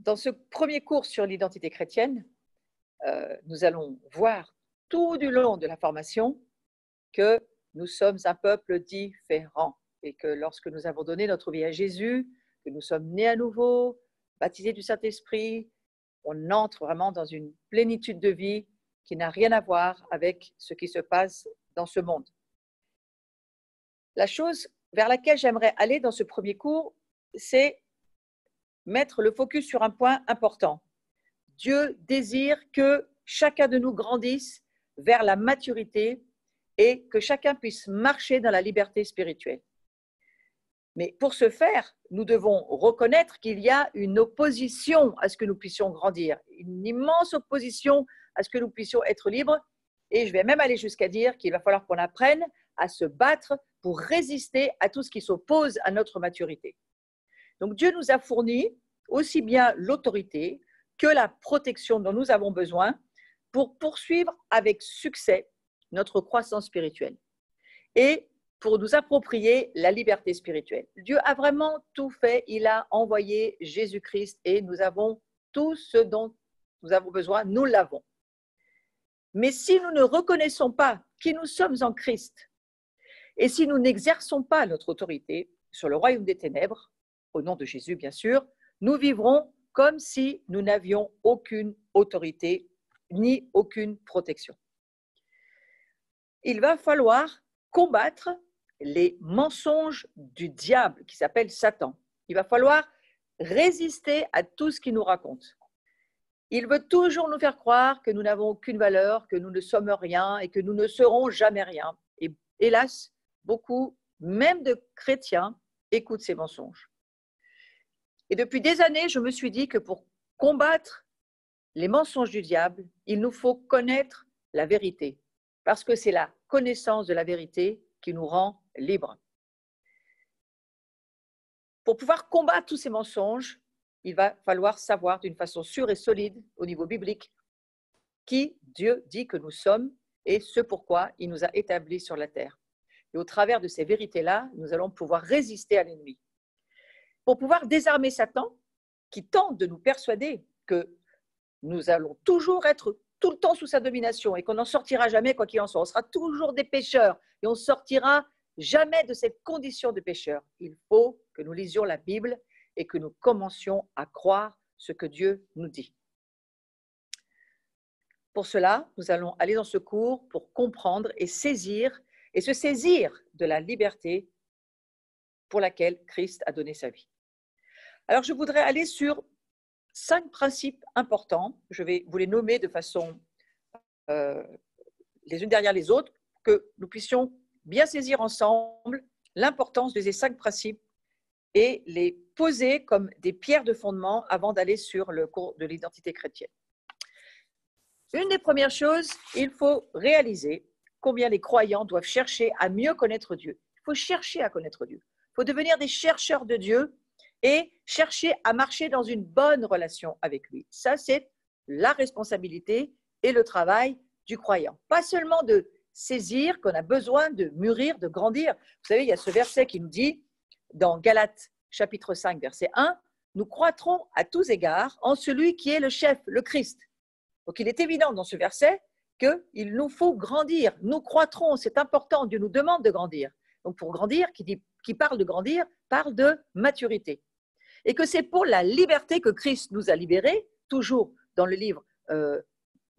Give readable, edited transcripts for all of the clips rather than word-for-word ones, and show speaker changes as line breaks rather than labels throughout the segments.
Dans ce premier cours sur l'identité chrétienne, nous allons voir tout du long de la formation que nous sommes un peuple différent et que lorsque nous avons donné notre vie à Jésus, que nous sommes nés à nouveau, baptisés du Saint-Esprit, on entre vraiment dans une plénitude de vie qui n'a rien à voir avec ce qui se passe dans ce monde. La chose vers laquelle j'aimerais aller dans ce premier cours, c'est mettre le focus sur un point important. Dieu désire que chacun de nous grandisse vers la maturité et que chacun puisse marcher dans la liberté spirituelle. Mais pour ce faire, nous devons reconnaître qu'il y a une opposition à ce que nous puissions grandir, une immense opposition à ce que nous puissions être libres. Et je vais même aller jusqu'à dire qu'il va falloir qu'on apprenne à se battre pour résister à tout ce qui s'oppose à notre maturité. Donc Dieu nous a fourni aussi bien l'autorité que la protection dont nous avons besoin pour poursuivre avec succès notre croissance spirituelle et pour nous approprier la liberté spirituelle. Dieu a vraiment tout fait, il a envoyé Jésus-Christ et nous avons tout ce dont nous avons besoin, nous l'avons. Mais si nous ne reconnaissons pas qui nous sommes en Christ et si nous n'exerçons pas notre autorité sur le royaume des ténèbres, au nom de Jésus bien sûr, nous vivrons comme si nous n'avions aucune autorité ni aucune protection. Il va falloir combattre les mensonges du diable qui s'appelle Satan. Il va falloir résister à tout ce qu'il nous raconte. Il veut toujours nous faire croire que nous n'avons aucune valeur, que nous ne sommes rien et que nous ne serons jamais rien. Et hélas, beaucoup, même de chrétiens, écoutent ces mensonges. Et depuis des années, je me suis dit que pour combattre les mensonges du diable, il nous faut connaître la vérité, parce que c'est la connaissance de la vérité qui nous rend libres. Pour pouvoir combattre tous ces mensonges, il va falloir savoir d'une façon sûre et solide au niveau biblique qui Dieu dit que nous sommes et ce pourquoi il nous a établis sur la terre. Et au travers de ces vérités-là, nous allons pouvoir résister à l'ennemi. Pour pouvoir désarmer Satan, qui tente de nous persuader que nous allons toujours être tout le temps sous sa domination et qu'on n'en sortira jamais quoi qu'il en soit. On sera toujours des pécheurs et on ne sortira jamais de cette condition de pécheur. Il faut que nous lisions la Bible et que nous commencions à croire ce que Dieu nous dit. Pour cela, nous allons aller dans ce cours pour comprendre et se saisir de la liberté pour laquelle Christ a donné sa vie. Alors, je voudrais aller sur 5 principes importants. Je vais vous les nommer de façon les unes derrière les autres, que nous puissions bien saisir ensemble l'importance de ces 5 principes et les poser comme des pierres de fondement avant d'aller sur le cours de l'identité chrétienne. Une des premières choses, il faut réaliser combien les croyants doivent chercher à mieux connaître Dieu. Il faut chercher à connaître Dieu. Il faut devenir des chercheurs de Dieu et chercher à marcher dans une bonne relation avec lui. Ça, c'est la responsabilité et le travail du croyant. Pas seulement de saisir qu'on a besoin de mûrir, de grandir. Vous savez, il y a ce verset qui nous dit, dans Galates chapitre 5, verset 1, « Nous croîtrons à tous égards en celui qui est le chef, le Christ. » Donc, il est évident dans ce verset qu'il nous faut grandir. Nous croîtrons, c'est important, Dieu nous demande de grandir. Donc, pour grandir, qui parle de grandir, parle de maturité. Et que c'est pour la liberté que Christ nous a libérés, toujours dans le livre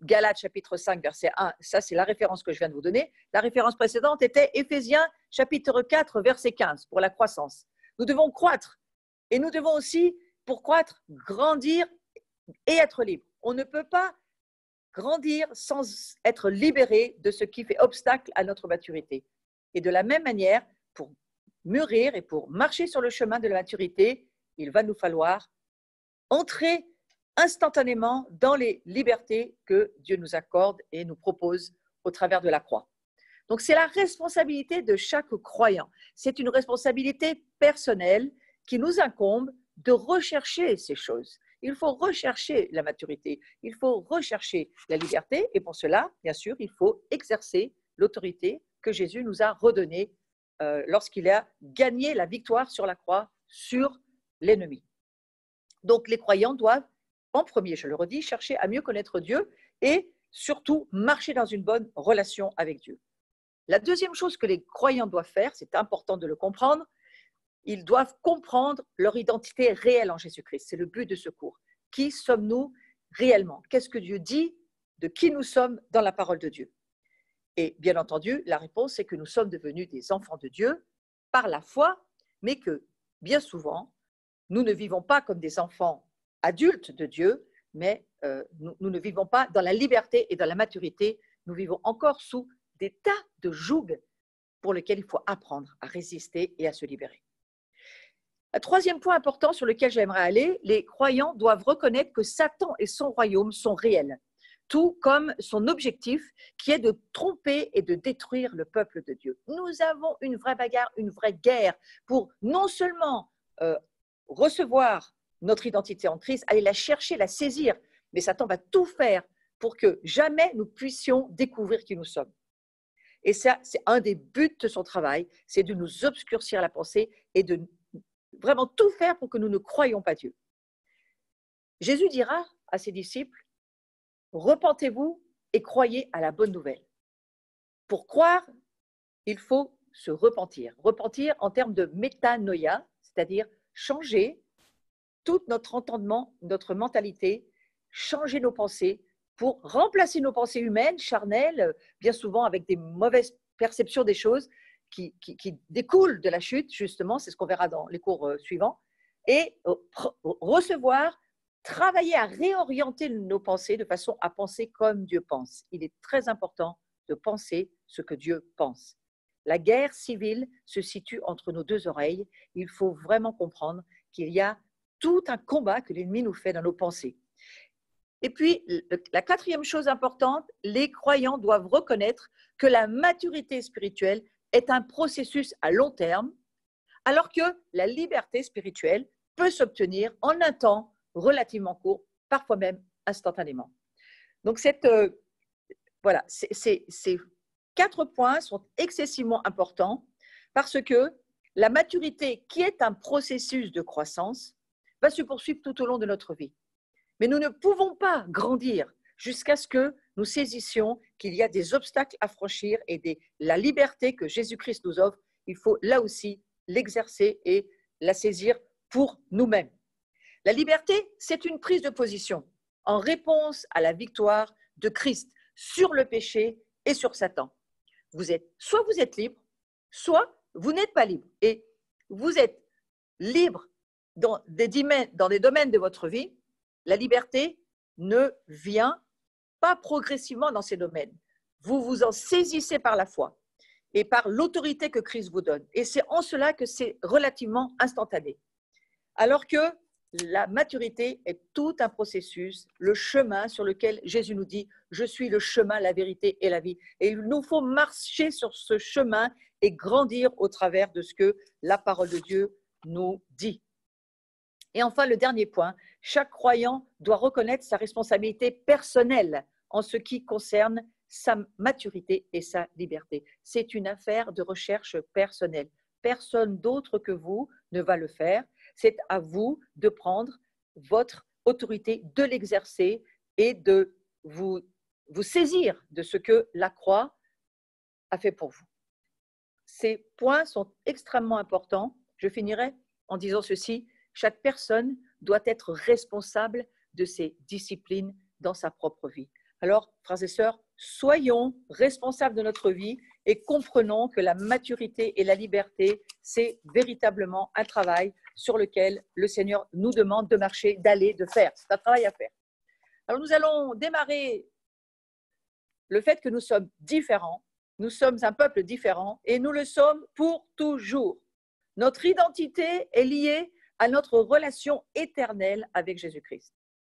Galates chapitre 5, verset 1, ça c'est la référence que je viens de vous donner. La référence précédente était Éphésiens chapitre 4, verset 15, pour la croissance. Nous devons croître et nous devons aussi, pour croître, grandir et être libres. On ne peut pas grandir sans être libéré de ce qui fait obstacle à notre maturité. Et de la même manière, pour mûrir et pour marcher sur le chemin de la maturité, il va nous falloir entrer instantanément dans les libertés que Dieu nous accorde et nous propose au travers de la croix. Donc, c'est la responsabilité de chaque croyant. C'est une responsabilité personnelle qui nous incombe de rechercher ces choses. Il faut rechercher la maturité, il faut rechercher la liberté et pour cela, bien sûr, il faut exercer l'autorité que Jésus nous a redonnée lorsqu'il a gagné la victoire sur la croix sur l'ennemi. Donc, les croyants doivent en premier, je le redis, chercher à mieux connaître Dieu et surtout marcher dans une bonne relation avec Dieu. La deuxième chose que les croyants doivent faire, c'est important de le comprendre, ils doivent comprendre leur identité réelle en Jésus-Christ. C'est le but de ce cours. Qui sommes-nous réellement? Qu'est-ce que Dieu dit de qui nous sommes dans la parole de Dieu? Et bien entendu, la réponse, c'est que nous sommes devenus des enfants de Dieu par la foi, mais que bien souvent, nous ne vivons pas comme des enfants adultes de Dieu, mais nous ne vivons pas dans la liberté et dans la maturité. Nous vivons encore sous des tas de jougs pour lesquels il faut apprendre à résister et à se libérer. Un troisième point important sur lequel j'aimerais aller, les croyants doivent reconnaître que Satan et son royaume sont réels, tout comme son objectif qui est de tromper et de détruire le peuple de Dieu. Nous avons une vraie bagarre, une vraie guerre pour non seulement recevoir notre identité en Christ, aller la chercher, la saisir, mais Satan va tout faire pour que jamais nous puissions découvrir qui nous sommes. Et ça, c'est un des buts de son travail, c'est de nous obscurcir la pensée et de vraiment tout faire pour que nous ne croyions pas Dieu. Jésus dira à ses disciples, repentez-vous et croyez à la bonne nouvelle. Pour croire, il faut se repentir. Repentir en termes de métanoïa, c'est-à-dire changer tout notre entendement, notre mentalité, changer nos pensées pour remplacer nos pensées humaines, charnelles, bien souvent avec des mauvaises perceptions des choses qui découlent de la chute, justement, c'est ce qu'on verra dans les cours suivants, et recevoir, travailler à réorienter nos pensées de façon à penser comme Dieu pense. Il est très important de penser ce que Dieu pense. La guerre civile se situe entre nos deux oreilles. Il faut vraiment comprendre qu'il y a tout un combat que l'ennemi nous fait dans nos pensées. Et puis, la quatrième chose importante, les croyants doivent reconnaître que la maturité spirituelle est un processus à long terme, alors que la liberté spirituelle peut s'obtenir en un temps relativement court, parfois même instantanément. Donc, ces 4 points sont excessivement importants parce que la maturité, qui est un processus de croissance, va se poursuivre tout au long de notre vie. Mais nous ne pouvons pas grandir jusqu'à ce que nous saisissions qu'il y a des obstacles à franchir et la liberté que Jésus-Christ nous offre, il faut là aussi l'exercer et la saisir pour nous-mêmes. La liberté, c'est une prise de position en réponse à la victoire de Christ sur le péché et sur Satan. Soit vous êtes libre, soit vous n'êtes pas libre. Et vous êtes libre dans des domaines de votre vie. La liberté ne vient pas progressivement dans ces domaines. Vous vous en saisissez par la foi et par l'autorité que Christ vous donne. Et c'est en cela que c'est relativement instantané. Alors que la maturité est tout un processus, le chemin sur lequel Jésus nous dit « Je suis le chemin, la vérité et la vie ». Et il nous faut marcher sur ce chemin et grandir au travers de ce que la parole de Dieu nous dit. Et enfin, le dernier point, chaque croyant doit reconnaître sa responsabilité personnelle en ce qui concerne sa maturité et sa liberté. C'est une affaire de recherche personnelle. Personne d'autre que vous ne va le faire. C'est à vous de prendre votre autorité, de l'exercer et de vous saisir de ce que la croix a fait pour vous. Ces points sont extrêmement importants. Je finirai en disant ceci. Chaque personne doit être responsable de ses disciplines dans sa propre vie. Alors, frères et sœurs, soyons responsables de notre vie et comprenons que la maturité et la liberté, c'est véritablement un travail sur lequel le Seigneur nous demande de marcher, d'aller, de faire. C'est un travail à faire. Alors, nous allons démarrer le fait que nous sommes différents. Nous sommes un peuple différent et nous le sommes pour toujours. Notre identité est liée à notre relation éternelle avec Jésus-Christ.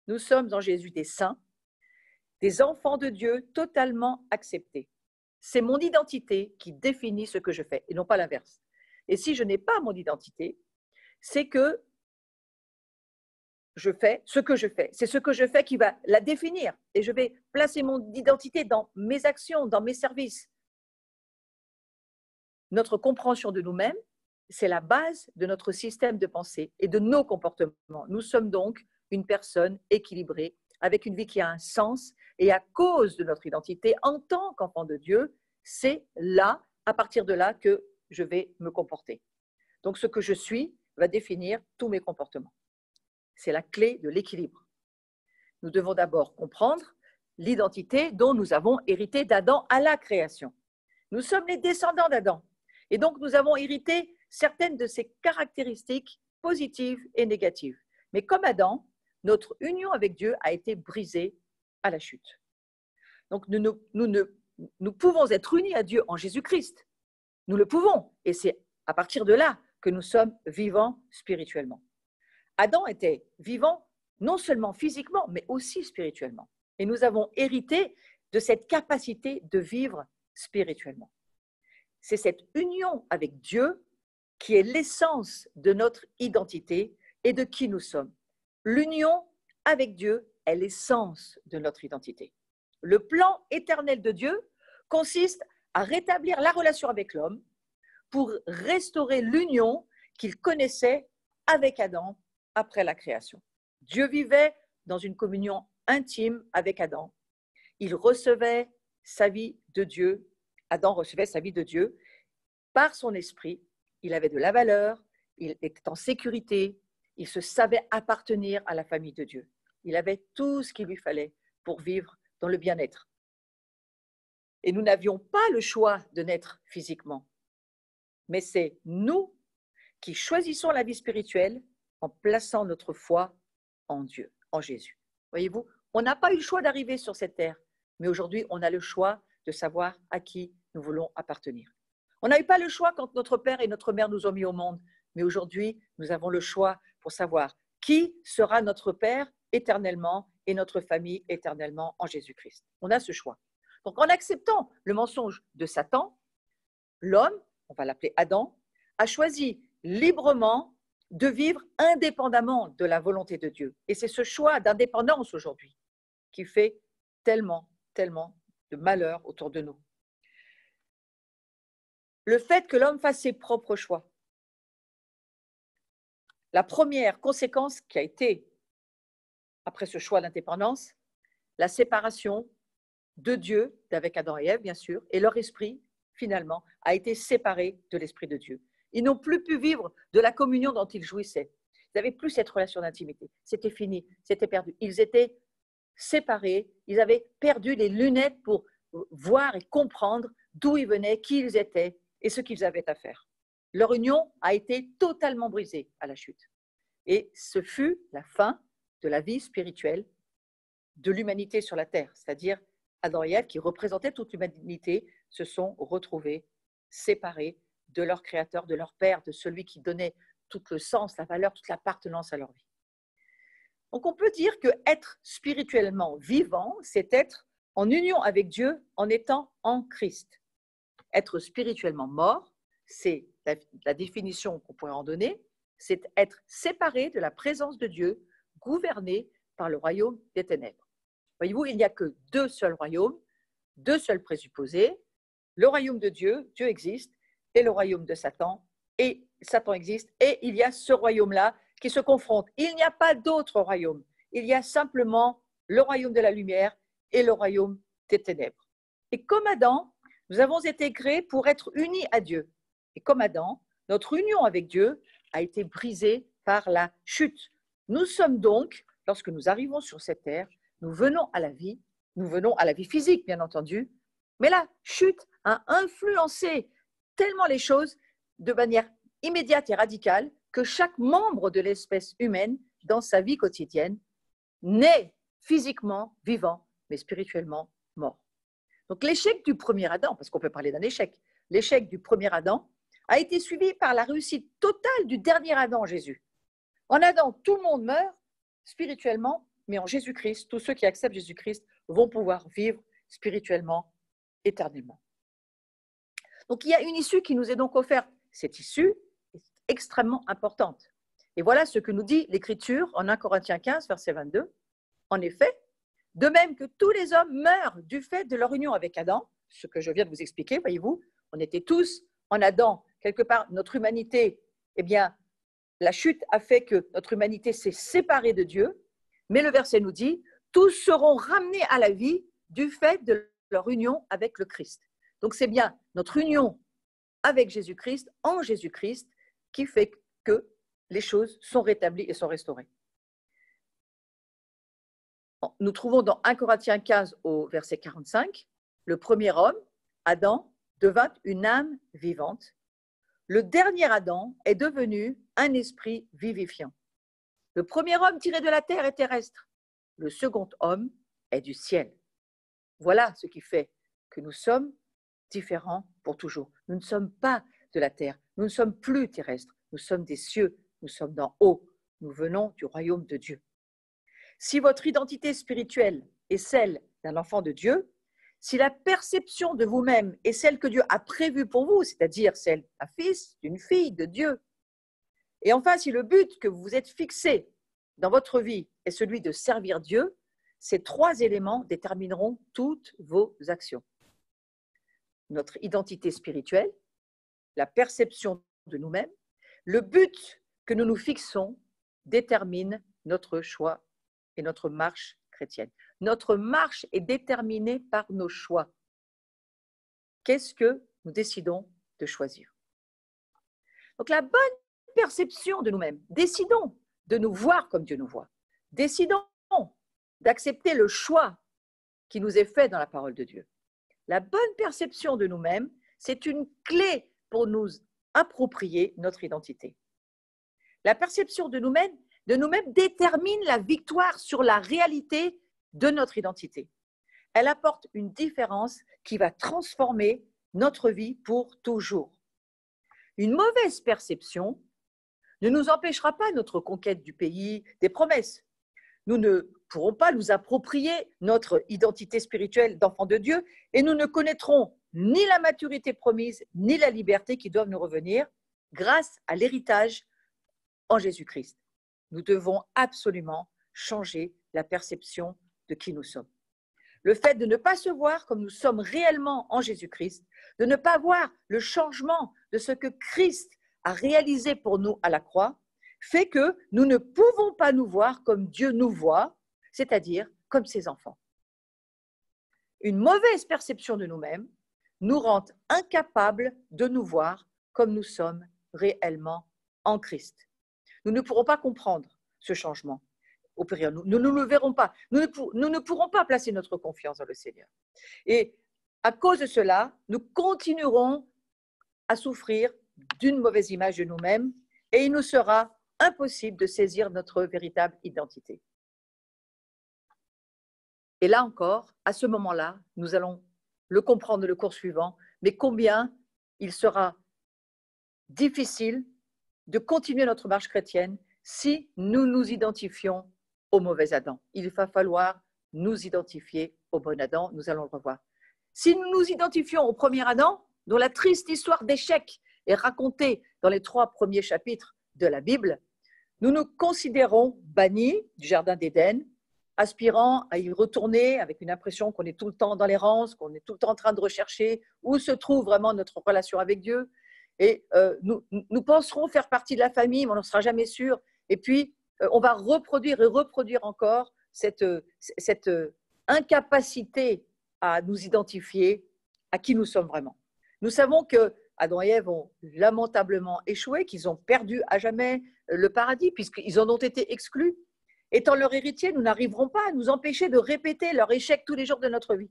Nous sommes en Jésus des saints, des enfants de Dieu totalement acceptés. C'est mon identité qui définit ce que je fais et non pas l'inverse. Et si je n'ai pas mon identité, c'est que je fais ce que je fais. C'est ce que je fais qui va la définir. Et je vais placer mon identité dans mes actions, dans mes services. Notre compréhension de nous-mêmes, c'est la base de notre système de pensée et de nos comportements. Nous sommes donc une personne équilibrée, avec une vie qui a un sens. Et à cause de notre identité en tant qu'enfant de Dieu, c'est là, à partir de là, que je vais me comporter. Donc, ce que je suis va définir tous mes comportements. C'est la clé de l'équilibre. Nous devons d'abord comprendre l'identité dont nous avons hérité d'Adam à la création. Nous sommes les descendants d'Adam. Et donc, nous avons hérité certaines de ses caractéristiques positives et négatives. Mais comme Adam, notre union avec Dieu a été brisée à la chute. Donc, nous pouvons être unis à Dieu en Jésus-Christ. Nous le pouvons. Et c'est à partir de là que nous sommes vivants spirituellement. Adam était vivant non seulement physiquement, mais aussi spirituellement. Et nous avons hérité de cette capacité de vivre spirituellement. C'est cette union avec Dieu qui est l'essence de notre identité et de qui nous sommes. L'union avec Dieu est l'essence de notre identité. Le plan éternel de Dieu consiste à rétablir la relation avec l'homme pour restaurer l'union qu'il connaissait avec Adam après la création. Dieu vivait dans une communion intime avec Adam. Il recevait sa vie de Dieu. Adam recevait sa vie de Dieu par son esprit. Il avait de la valeur, il était en sécurité, il se savait appartenir à la famille de Dieu. Il avait tout ce qu'il lui fallait pour vivre dans le bien-être. Et nous n'avions pas le choix de naître physiquement, mais c'est nous qui choisissons la vie spirituelle en plaçant notre foi en Dieu, en Jésus. Voyez-vous, on n'a pas eu le choix d'arriver sur cette terre, mais aujourd'hui, on a le choix de savoir à qui nous voulons appartenir. On n'a eu pas le choix quand notre père et notre mère nous ont mis au monde, mais aujourd'hui, nous avons le choix pour savoir qui sera notre père éternellement et notre famille éternellement en Jésus-Christ. On a ce choix. Donc, en acceptant le mensonge de Satan, l'homme, on va l'appeler Adam, a choisi librement de vivre indépendamment de la volonté de Dieu. Et c'est ce choix d'indépendance aujourd'hui qui fait tellement de malheur autour de nous. Le fait que l'homme fasse ses propres choix. La première conséquence qui a été, après ce choix d'indépendance, la séparation de Dieu, avec Adam et Ève, bien sûr, et leur esprit, finalement, a été séparé de l'esprit de Dieu. Ils n'ont plus pu vivre de la communion dont ils jouissaient. Ils n'avaient plus cette relation d'intimité. C'était fini, c'était perdu. Ils étaient séparés, ils avaient perdu les lunettes pour voir et comprendre d'où ils venaient, qui ils étaient et ce qu'ils avaient à faire. Leur union a été totalement brisée à la chute. Et ce fut la fin de la vie spirituelle de l'humanité sur la terre, c'est-à-dire Adam et Ève, qui représentaient toute l'humanité, se sont retrouvés séparés de leur Créateur, de leur Père, de celui qui donnait tout le sens, la valeur, toute l'appartenance à leur vie. Donc on peut dire que être spirituellement vivant, c'est être en union avec Dieu en étant en Christ. Être spirituellement mort, c'est la définition qu'on pourrait en donner, c'est être séparé de la présence de Dieu, gouverné par le royaume des ténèbres. Voyez-vous, il n'y a que deux seuls royaumes, deux seuls présupposés. Le royaume de Dieu, Dieu existe, et le royaume de Satan, et Satan existe, et il y a ce royaume-là qui se confronte. Il n'y a pas d'autre royaume. Il y a simplement le royaume de la lumière et le royaume des ténèbres. Et comme Adam, nous avons été créés pour être unis à Dieu. Et comme Adam, notre union avec Dieu a été brisée par la chute. Nous sommes donc, lorsque nous arrivons sur cette terre, nous venons à la vie physique, bien entendu, mais la chute a influencé tellement les choses de manière immédiate et radicale que chaque membre de l'espèce humaine, dans sa vie quotidienne, naît physiquement vivant, mais spirituellement mort. Donc l'échec du premier Adam, parce qu'on peut parler d'un échec, l'échec du premier Adam a été suivi par la réussite totale du dernier Adam, Jésus. En Adam, tout le monde meurt spirituellement, mais en Jésus-Christ, tous ceux qui acceptent Jésus-Christ vont pouvoir vivre spirituellement éternellement. Donc il y a une issue qui nous est donc offerte. Cette issue est extrêmement importante. Et voilà ce que nous dit l'Écriture en 1 Corinthiens 15, verset 22. En effet, de même que tous les hommes meurent du fait de leur union avec Adam, ce que je viens de vous expliquer, voyez-vous, on était tous en Adam, quelque part, notre humanité, eh bien, la chute a fait que notre humanité s'est séparée de Dieu, Mais le verset nous dit, tous seront ramenés à la vie du fait de leur union avec le Christ. Donc c'est bien notre union avec Jésus-Christ, en Jésus-Christ, qui fait que les choses sont rétablies et sont restaurées. Nous trouvons dans 1 Corinthiens 15 au verset 45, le premier homme, Adam, devint une âme vivante. Le dernier Adam est devenu un esprit vivifiant. Le premier homme tiré de la terre est terrestre. Le second homme est du ciel. Voilà ce qui fait que nous sommes différents pour toujours. Nous ne sommes pas de la terre, nous ne sommes plus terrestres, nous sommes des cieux, nous sommes d'en haut, nous venons du royaume de Dieu. Si votre identité spirituelle est celle d'un enfant de Dieu, si la perception de vous-même est celle que Dieu a prévue pour vous, c'est-à-dire celle d'un fils, d'une fille de Dieu, et enfin si le but que vous vous êtes fixé dans votre vie est celui de servir Dieu, ces trois éléments détermineront toutes vos actions. Notre identité spirituelle, la perception de nous-mêmes, le but que nous nous fixons détermine notre choix et notre marche chrétienne. Notre marche est déterminée par nos choix. Qu'est-ce que nous décidons de choisir? Donc la bonne perception de nous-mêmes, décidons de nous voir comme Dieu nous voit. Décidons d'accepter le choix qui nous est fait dans la parole de Dieu. La bonne perception de nous-mêmes, c'est une clé pour nous approprier notre identité. La perception de nous-mêmes détermine la victoire sur la réalité de notre identité. Elle apporte une différence qui va transformer notre vie pour toujours. Une mauvaise perception ne nous empêchera pas notre conquête du pays, des promesses. Nous ne pourrons pas nous approprier notre identité spirituelle d'enfant de Dieu et nous ne connaîtrons ni la maturité promise, ni la liberté qui doivent nous revenir grâce à l'héritage en Jésus-Christ. Nous devons absolument changer la perception de qui nous sommes. Le fait de ne pas se voir comme nous sommes réellement en Jésus-Christ, de ne pas voir le changement de ce que Christ a réalisé pour nous à la croix, fait que nous ne pouvons pas nous voir comme Dieu nous voit, c'est-à-dire comme ses enfants. Une mauvaise perception de nous-mêmes nous rend incapables de nous voir comme nous sommes réellement en Christ. Nous ne pourrons pas comprendre ce changement opérer. Nous ne le verrons pas. Nous ne pourrons pas placer notre confiance dans le Seigneur. Et à cause de cela, nous continuerons à souffrir d'une mauvaise image de nous-mêmes et il nous sera impossible de saisir notre véritable identité. Et là encore, à ce moment-là, nous allons le comprendre le cours suivant, mais combien il sera difficile de continuer notre marche chrétienne si nous nous identifions au mauvais Adam. Il va falloir nous identifier au bon Adam, nous allons le revoir. Si nous nous identifions au premier Adam, dont la triste histoire d'échec est racontée dans les 3 premiers chapitres de la Bible, nous nous considérons bannis du jardin d'Éden, aspirant à y retourner avec une impression qu'on est tout le temps dans l'errance, qu'on est tout le temps en train de rechercher où se trouve vraiment notre relation avec Dieu. Et nous penserons faire partie de la famille, mais on n'en sera jamais sûr. Et puis, on va reproduire et reproduire encore cette incapacité à nous identifier à qui nous sommes vraiment. Nous savons que Adam et Ève ont lamentablement échoué, qu'ils ont perdu à jamais le paradis, puisqu'ils en ont été exclus. Étant leur héritier, nous n'arriverons pas à nous empêcher de répéter leur échec tous les jours de notre vie.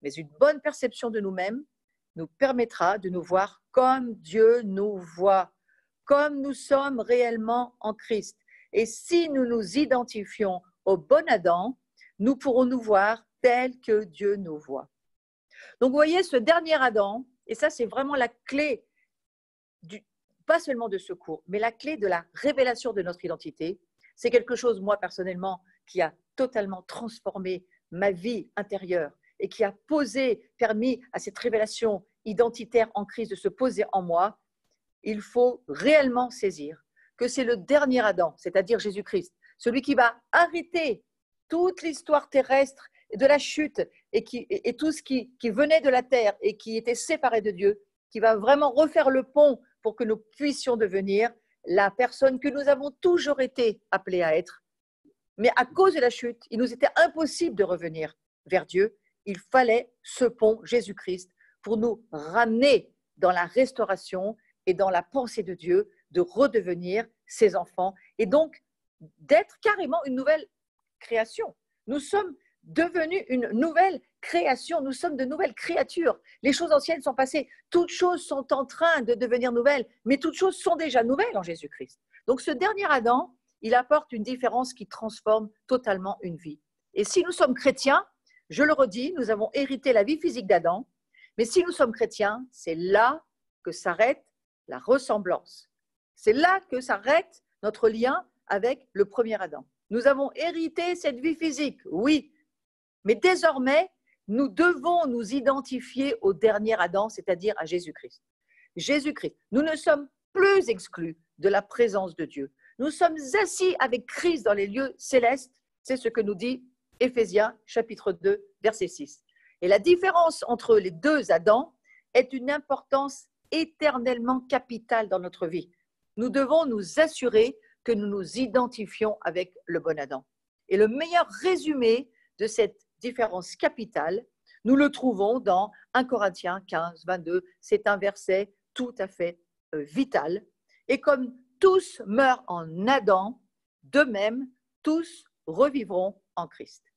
Mais une bonne perception de nous-mêmes nous permettra de nous voir comme Dieu nous voit, comme nous sommes réellement en Christ. Et si nous nous identifions au bon Adam, nous pourrons nous voir tel que Dieu nous voit. Donc vous voyez, ce dernier Adam, et ça c'est vraiment la clé, pas seulement de ce cours, mais la clé de la révélation de notre identité, c'est quelque chose, moi personnellement, qui a totalement transformé ma vie intérieure et qui a permis à cette révélation identitaire en Christ de se poser en moi. Il faut réellement saisir que c'est le dernier Adam, c'est-à-dire Jésus-Christ, celui qui va arrêter toute l'histoire terrestre de la chute et tout ce qui venait de la terre et qui était séparé de Dieu, qui va vraiment refaire le pont pour que nous puissions devenir la personne que nous avons toujours été appelés à être, Mais à cause de la chute, il nous était impossible de revenir vers Dieu. Il fallait ce pont, Jésus-Christ, pour nous ramener dans la restauration et dans la pensée de Dieu, de redevenir ses enfants et donc d'être carrément une nouvelle création. Nous sommes devenus une nouvelle création, nous sommes de nouvelles créatures. Les choses anciennes sont passées, toutes choses sont en train de devenir nouvelles, mais toutes choses sont déjà nouvelles en Jésus-Christ. Donc ce dernier Adam, il apporte une différence qui transforme totalement une vie. Et si nous sommes chrétiens, je le redis, nous avons hérité la vie physique d'Adam, mais si nous sommes chrétiens, c'est là que s'arrête la ressemblance. C'est là que s'arrête notre lien avec le premier Adam. Nous avons hérité cette vie physique, oui, mais désormais, nous devons nous identifier au dernier Adam, c'est-à-dire à Jésus-Christ. Jésus-Christ. Nous ne sommes plus exclus de la présence de Dieu. Nous sommes assis avec Christ dans les lieux célestes. C'est ce que nous dit Éphésiens chapitre 2, verset 6. Et la différence entre les deux Adams est une importance éternellement capitale dans notre vie. Nous devons nous assurer que nous nous identifions avec le bon Adam. Et le meilleur résumé de cette différence capitale, nous le trouvons dans 1 Corinthiens 15, 22. C'est un verset tout à fait vital. Et comme tous meurent en Adam, de même, tous revivront en Christ.